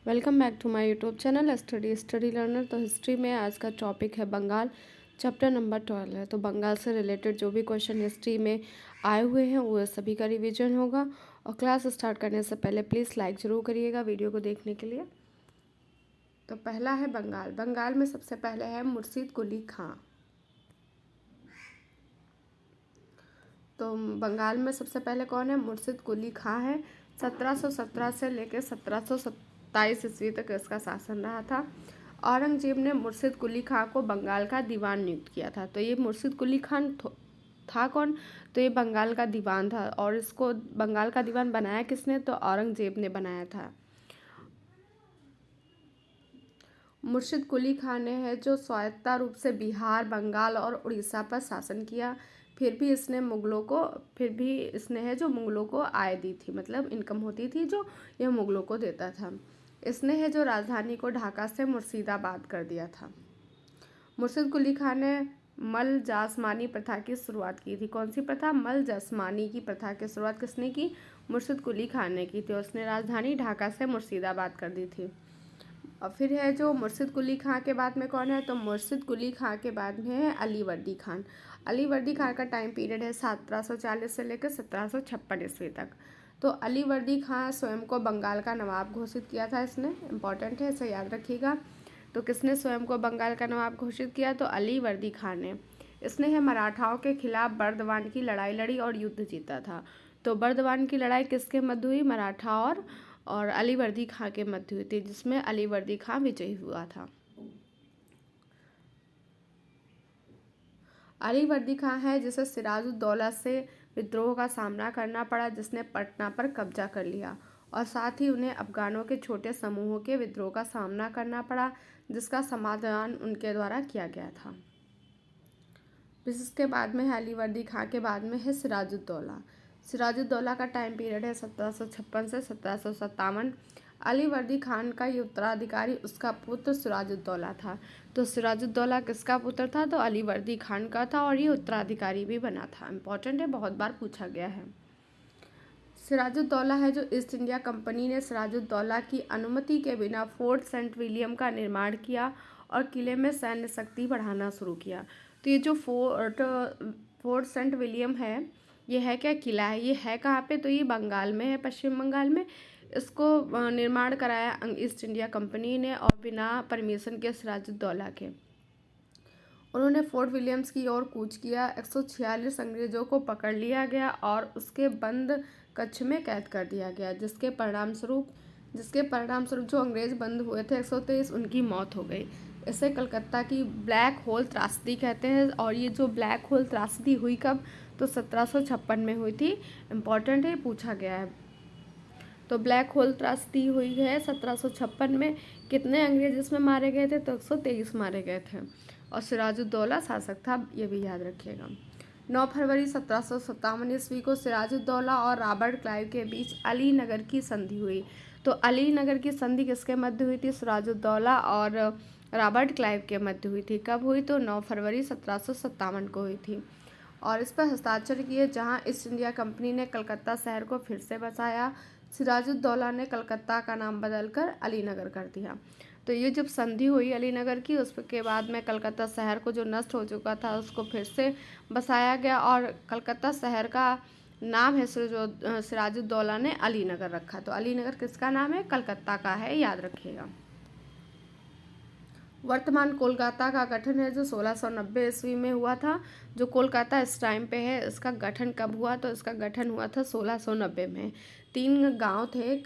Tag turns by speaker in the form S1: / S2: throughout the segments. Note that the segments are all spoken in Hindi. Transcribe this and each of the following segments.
S1: Welcome back to my YouTube channel study learner. तो हिस्ट्री में आज का टॉपिक है बंगाल, चैप्टर नंबर 12 है। तो बंगाल से रिलेटेड जो भी क्वेश्चन हिस्ट्री में आए हुए हैं वो सभी का रिवीजन होगा। और क्लास स्टार्ट करने से पहले प्लीज़ लाइक ज़रूर करिएगा वीडियो को देखने के लिए। तो पहला है बंगाल। बंगाल में सबसे पहले है मुर्शिद कुली खां। तो बंगाल में सबसे पहले कौन है? मुर्शिद कुली खां है। 1717 से लेकर 1727 ईस्वी तक इसका शासन रहा था। औरंगजेब ने मुर्शिद कुली खां को बंगाल का दीवान नियुक्त किया था। तो ये मुर्शिद कुली खान था कौन? तो ये बंगाल का दीवान था। और इसको बंगाल का दीवान बनाया किसने? तो औरंगजेब ने बनाया था। मुर्शिद कुली खान ने है जो स्वायत्ता रूप से बिहार, बंगाल और उड़ीसा पर शासन किया। फिर भी इसने मुगलों को आय दी थी, मतलब इनकम होती थी जो यह मुगलों को देता था। इसने है जो राजधानी को ढाका से मुर्शिदाबाद कर दिया था। मुर्शिद कुली खान ने मल जासमानी प्रथा की शुरुआत की थी। कौन सी प्रथा? मल जासमानी की प्रथा की शुरुआत किसने की? मुर्शिद कुली खान ने की थी। उसने राजधानी ढाका से मुर्शिदाबाद कर दी थी। और फिर है जो मुर्शिद कुली खां के बाद में कौन है? तो मुर्शिद कुली खां के बाद में है अलीवर्दी खान। अलीवर्दी खान का टाइम पीरियड है 1740 से लेकर 1756 ईस्वी तक। तो अलीवर्दी खां स्वयं को बंगाल का नवाब घोषित किया था। इसने इम्पॉर्टेंट है, इसे याद रखिएगा। तो किसने स्वयं को बंगाल का नवाब घोषित किया? तो अलीवर्दी खान ने। इसने है मराठाओं के खिलाफ बर्दवान की लड़ाई लड़ी और युद्ध जीता था। तो बर्दवान की लड़ाई किसके मध्य हुई? मराठा और अलीवर्दी खां के मध्य हुई थी, जिसमें अलीवर्दी खां विजयी हुआ था। अलीवर्दी खां है जिसे सिराजुद्दौला से विद्रोह का सामना करना पड़ा, जिसने पटना पर कब्जा कर लिया। और साथ ही उन्हें अफगानों के छोटे समूहों के विद्रोह का सामना करना पड़ा, जिसका समाधान उनके द्वारा किया गया था। इसके बाद में है अलीवर्दी खां के बाद में है सिराजुद्दौला। सिराजुद्दौला का टाइम पीरियड है 1756 से 1757। अलीवर्दी खान का ये उत्तराधिकारी उसका पुत्र सिराजुद्दौला था। तो सिराजुद्दौला किसका पुत्र था? तो अलीवर्दी खान का था। और ये उत्तराधिकारी भी बना था। इम्पोर्टेंट है, बहुत बार पूछा गया है। सिराजुद्दौला है जो ईस्ट इंडिया कंपनी ने सिराजुद्दौला की अनुमति के बिना फोर्ट सेंट विलियम का निर्माण किया और किले में सैन्य शक्ति बढ़ाना शुरू किया। तो ये जो फोर्ट सेंट विलियम है, ये है क्या? किला है। ये है कहाँ पे? तो ये बंगाल में है, पश्चिम बंगाल में। इसको निर्माण कराया ईस्ट इंडिया कंपनी ने और बिना परमिशन के सिराजुद्दौला के। उन्होंने फोर्ट विलियम्स की ओर कूच किया। 146 अंग्रेजों को पकड़ लिया गया और उसके बंद कक्ष में कैद कर दिया गया, जिसके परिणाम स्वरूप जो अंग्रेज बंद हुए थे 123, उनकी मौत हो गई। इसे कलकत्ता की ब्लैक होल त्रासदी कहते हैं। और ये जो ब्लैक होल त्रासदी हुई कब? तो 1756 में हुई थी। इम्पॉर्टेंट है, पूछा गया है। तो ब्लैक होल त्रासदी हुई है 1756 में। कितने अंग्रेज इसमें मारे गए थे? तो 123 मारे गए थे। और सिराजुद्दौला शासक था, ये भी याद रखिएगा। 9 फरवरी 1757 ईस्वी को सिराजुद्दौला और रॉबर्ट क्लाइव के बीच अलीनगर की संधि हुई। तो अलीनगर की संधि किसके मध्य हुई थी? सिराजुद्दौला और रॉबर्ट क्लाइव के मध्य हुई थी। कब हुई? तो 9 फरवरी 1757 को हुई थी। और इस पर हस्ताक्षर किए, जहां ईस्ट इंडिया कंपनी ने कलकत्ता शहर को फिर से बसाया। सिराजुद्दौला ने कलकत्ता का नाम बदलकर अलीनगर कर दिया। तो ये जब संधि हुई अलीनगर की, उसके बाद में कलकत्ता शहर को जो नष्ट हो चुका था उसको फिर से बसाया गया। और कलकत्ता शहर का नाम है जो सिराजुद्दौला ने अलीनगर रखा। तो अलीनगर किसका नाम है? कलकत्ता का है, याद रखिएगा। वर्तमान कोलकाता का गठन है जो 1690 ईस्वी में हुआ था। जो कोलकाता इस टाइम पे है, इसका गठन कब हुआ? तो इसका गठन हुआ था 1690 में। 3 गांव थे,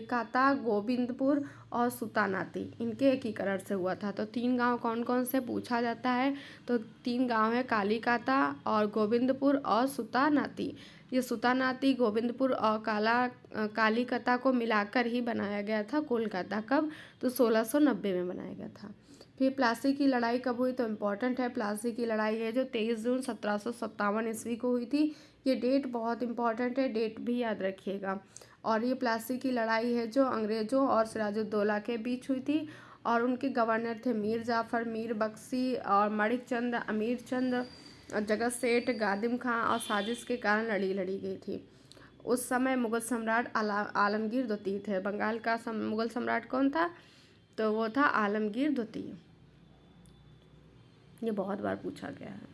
S1: काता, गोविंदपुर और सुतानाती। इनके एकीकरण से हुआ था। तो 3 गांव कौन कौन से पूछा जाता है? तो 3 गांव है, कालीकाता और गोविंदपुर और सुतानाती। ये सुतानाती, गोविंदपुर और कालीकता को मिलाकर ही बनाया गया था कोलकाता। कब? तो 1690 में बनाया गया था। फिर प्लासी की लड़ाई कब हुई? तो इम्पोर्टेंट है, प्लासी की लड़ाई है जो 23 जून 1757 ईस्वी को हुई थी। ये डेट बहुत इंपॉर्टेंट है, डेट भी याद रखिएगा। और ये प्लासी की लड़ाई है जो अंग्रेज़ों और सिराजुद्दौला के बीच हुई थी। और उनके गवर्नर थे मीर जाफ़र, मीर बख्शी और मणिक चंद, अमीर चंद, जगत सेठ, गादिम खां। और साजिश के कारण लड़ी गई थी। उस समय मुगल सम्राट आलमगीर द्वितीय थे। बंगाल का मुगल सम्राट कौन था? तो वो था आलमगीर द्वितीय। ये बहुत बार पूछा गया है।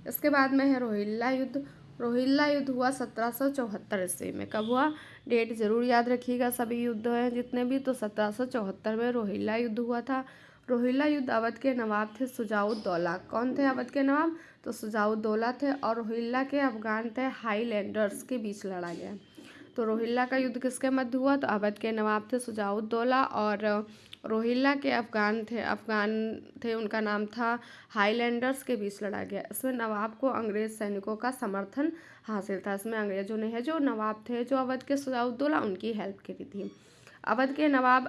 S1: इसके बाद में है रोहिल्ला युद्ध। रोहिल्ला युद्ध हुआ 1774 ईस्वी में। कब हुआ? डेट जरूर याद रखिएगा, सभी युद्ध हैं जितने भी, तो 1774 में रोहिल्ला युद्ध हुआ था। रोहिल्ला युद्ध अवध के नवाब थे शुजाउद्दौला। कौन थे अवध के नवाब? तो शुजाउद्दौला थे। और रोहिल्ला के अफगान थे हाईलैंडर्स के बीच लड़ा गया। तो रोहिल्ला का युद्ध किसके मध्य हुआ? तो अवध के नवाब थे शुजाउद्दौला और रोहिल्ला के अफगान थे, उनका नाम था हाईलैंडर्स के बीच लड़ा गया। इसमें नवाब को अंग्रेज सैनिकों का समर्थन हासिल था। इसमें अंग्रेजों ने है जो नवाब थे जो अवध के शुजाउद्दौला, उनकी हेल्प करी थी। अवध के नवाब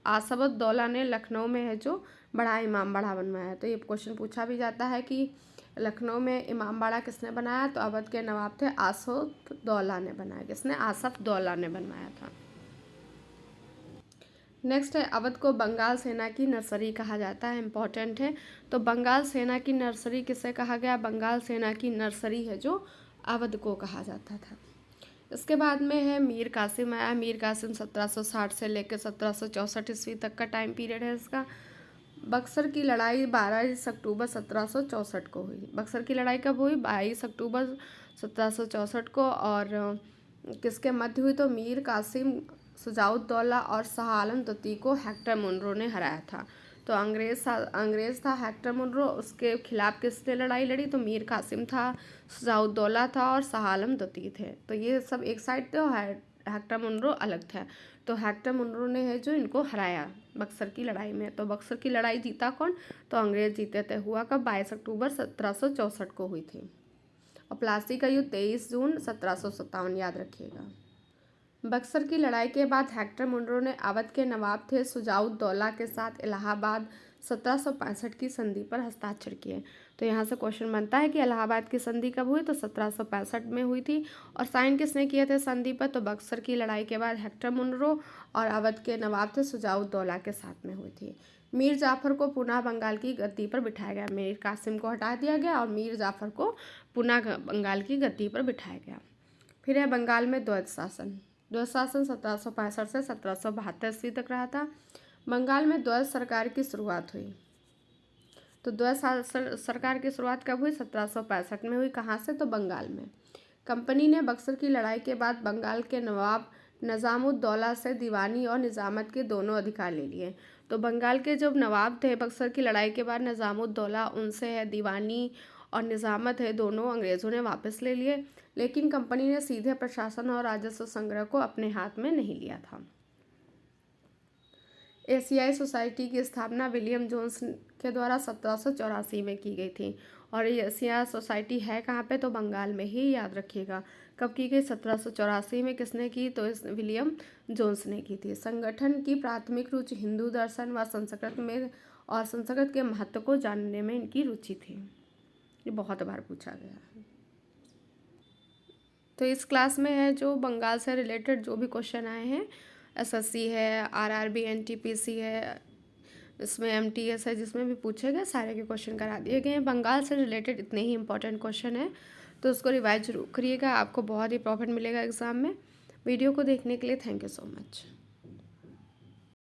S1: आसफउद्दौला ने लखनऊ में है जो बड़ा इमामबाड़ा बनवाया। तो ये क्वेश्चन पूछा भी जाता है कि लखनऊ में इमामबाड़ा किसने बनाया? तो अवध के नवाब थे आसफउद्दौला ने बनाया। किसने? आसफउद्दौला ने बनवाया था। नेक्स्ट है अवध को बंगाल सेना की नर्सरी कहा जाता है। इम्पॉर्टेंट है। तो बंगाल सेना की नर्सरी किसे कहा गया? बंगाल सेना की नर्सरी है जो अवध को कहा जाता था। इसके बाद में है मीर कासिम आया। मीर कासिम 1760 से लेकर 1764 ईस्वी तक का टाइम पीरियड है इसका। बक्सर की लड़ाई 22 अक्टूबर 1764 को हुई। बक्सर की लड़ाई कब हुई? 22 अक्टूबर 1764 को। और किसके मध्य हुई? तो मीर कासिम, शुजाउद्दौला और शाह आलम द्वितीय को हेक्टर मुनरो ने हराया था। तो अंग्रेज था हेक्टर मुनरो, उसके खिलाफ किसने लड़ाई लड़ी? तो मीर कासिम था, शुजाउद्दौला था और शाह आलम द्वितीय थे। तो ये सब एक साइड थे और हेक्टर मुनरो अलग थे। तो हेक्टर मुनरो ने है जो इनको हराया बक्सर की लड़ाई में। तो बक्सर की लड़ाई जीता कौन? तो अंग्रेज जीते थे। हुआ कब? 22 अक्टूबर 1764 को हुई थी। और प्लासी का युद्ध 23 जून 1757, याद रखिएगा। बक्सर की लड़ाई के बाद हेक्टर मुनरो ने अवध के नवाब थे शुजाउद्दौला के साथ इलाहाबाद 1765 की संधि पर हस्ताक्षर किए। तो यहाँ से क्वेश्चन बनता है कि इलाहाबाद की संधि कब हुई? तो 1765 में हुई थी। और साइन किसने किए थे संधि पर? तो बक्सर की लड़ाई के बाद हेक्टर मुनरो और अवध के नवाब थे शुजाउद्दौला के साथ में हुई थी। मीर जाफर को पुनः बंगाल की गद्दी पर बिठाया गया। मीर कासिम को हटा दिया गया और मीर जाफर को पुनः बंगाल की गद्दी पर बिठाया गया। फिर है बंगाल में द्वैत शासन। द्वैत शासन 1765 से 1772 ईस्वी तक रहा था। बंगाल में द्वैत सरकार की शुरुआत हुई। तो द्वैत सरकार की शुरुआत कब हुई? 1765 में हुई। कहाँ से? तो बंगाल में। कंपनी ने बक्सर की लड़ाई के बाद बंगाल के नवाब निजामुद्दौला से दीवानी और निजामत के दोनों अधिकार ले लिए। तो बंगाल के जब नवाब थे बक्सर की लड़ाई के बाद निजामुद्दौला, उनसे है दीवानी और निजामत है दोनों अंग्रेज़ों ने वापस ले लिए। लेकिन कंपनी ने सीधे प्रशासन और राजस्व संग्रह को अपने हाथ में नहीं लिया था। एशियाई सोसाइटी की स्थापना विलियम जोन्स के द्वारा 1784 में की गई थी। और ये एशिया सोसाइटी है कहाँ पे? तो बंगाल में ही, याद रखिएगा। कब की गई? 1784 में। किसने की? तो इस विलियम जोन्स ने की थी। संगठन की प्राथमिक रुचि हिंदू दर्शन व संस्कृत में और संस्कृत के महत्व को जानने में इनकी रुचि थी। ये बहुत बार पूछा गया है। तो इस क्लास में है जो बंगाल से रिलेटेड जो भी क्वेश्चन आए हैं, एसएससी है, आरआरबी, एनटीपीसी है, इसमें एमटीएस है, जिसमें भी पूछे गए सारे के क्वेश्चन करा दिए गए हैं। बंगाल से रिलेटेड इतने ही इंपॉर्टेंट क्वेश्चन है, तो उसको रिवाइज जरूर करिएगा, आपको बहुत ही प्रॉफिट मिलेगा एग्जाम में। वीडियो को देखने के लिए थैंक यू सो मच।